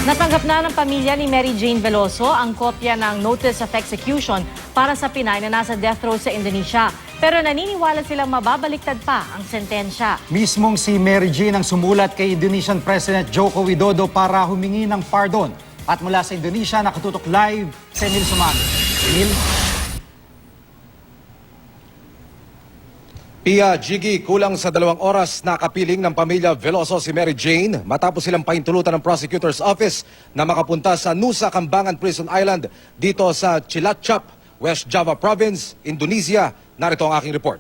Natanggap na ng pamilya ni Mary Jane Veloso ang kopya ng Notice of Execution para sa Pinay na nasa death row sa Indonesia. Pero naniniwala silang mababaliktad pa ang sentensya. Mismong si Mary Jane ang sumulat kay Indonesian President Joko Widodo para humingi ng pardon. At mula sa Indonesia, nakatutok live si Emil Sumang. Emil? Pia, Jiggy, kulang sa 2 oras na kapiling ng pamilya Veloso si Mary Jane matapos silang pahintulutan ng Prosecutor's Office na makapunta sa Nusa Kambangan Prison Island dito sa Cilacap, West Java Province, Indonesia. Narito ang aking report.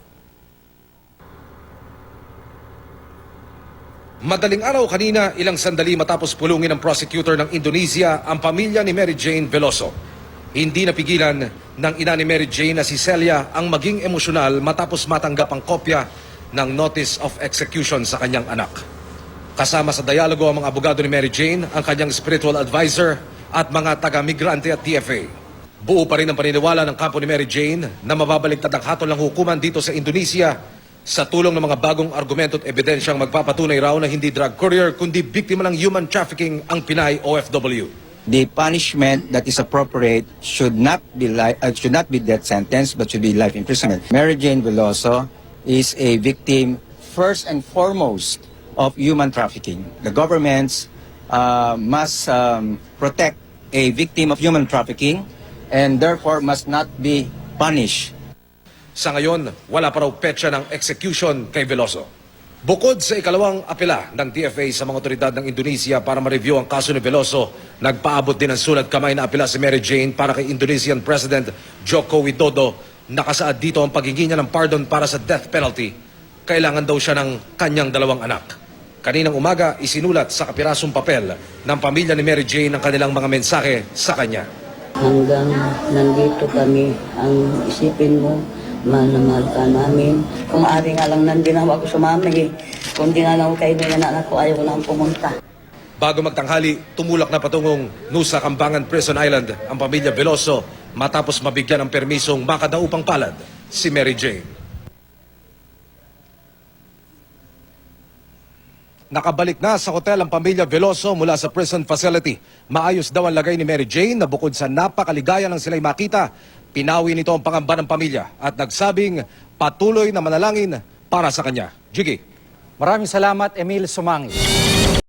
Madaling araw kanina, ilang sandali matapos pulungin ng prosecutor ng Indonesia ang pamilya ni Mary Jane Veloso. Hindi napigilan ng ina ni Mary Jane na si Celia ang maging emosyonal matapos matanggap ang kopya ng Notice of Execution sa kanyang anak. Kasama sa dialogo ang mga abogado ni Mary Jane, ang kanyang spiritual advisor at mga taga-migrante at TFA. Buo pa rin ang paniniwala ng kampo ni Mary Jane na mababaliktad ang hatol ng hukuman dito sa Indonesia sa tulong ng mga bagong argumento at ebidensyang magpapatunay raw na hindi drug courier kundi biktima ng human trafficking ang Pinay OFW. The punishment that is appropriate should not be death sentence, but should be life imprisonment. Mary Jane Veloso is a victim first and foremost of human trafficking. The governments must protect a victim of human trafficking and therefore must not be punished. Sa ngayon, wala pa raw petsa ng execution kay Veloso. Bukod sa ikalawang apela ng TFA sa mga otoridad ng Indonesia para ma-review ang kaso ni Veloso, nagpaabot din ng sulat kamay na apela si Mary Jane para kay Indonesian President Joko Widodo. Nakasaad dito ang paghingi niya ng pardon para sa death penalty. Kailangan daw siya ng kanyang 2 anak. Kaninang umaga, isinulat sa kapirasong papel ng pamilya ni Mary Jane ang kanilang mga mensahe sa kanya. Hanggang nandito kami, ang isipin mo, mahal na mahal ka namin. Kung ari nga lang nandun ako sa mami, kung di nga lang kayo na anak ko, ayaw ko lang pumunta. Bago magtanghali, tumulak na patungong Nusa Kambangan Prison Island ang pamilya Veloso matapos mabigyan ng permisong makadaupang palad si Mary Jane. Nakabalik na sa hotel ang pamilya Veloso mula sa prison facility. Maayos daw ang lagay ni Mary Jane na bukod sa napakaligaya ng sila'y makita, pinawi nito ang pangamba ng pamilya at nagsabing patuloy na manalangin para sa kanya. Jiggy. Maraming salamat, Emil Sumang.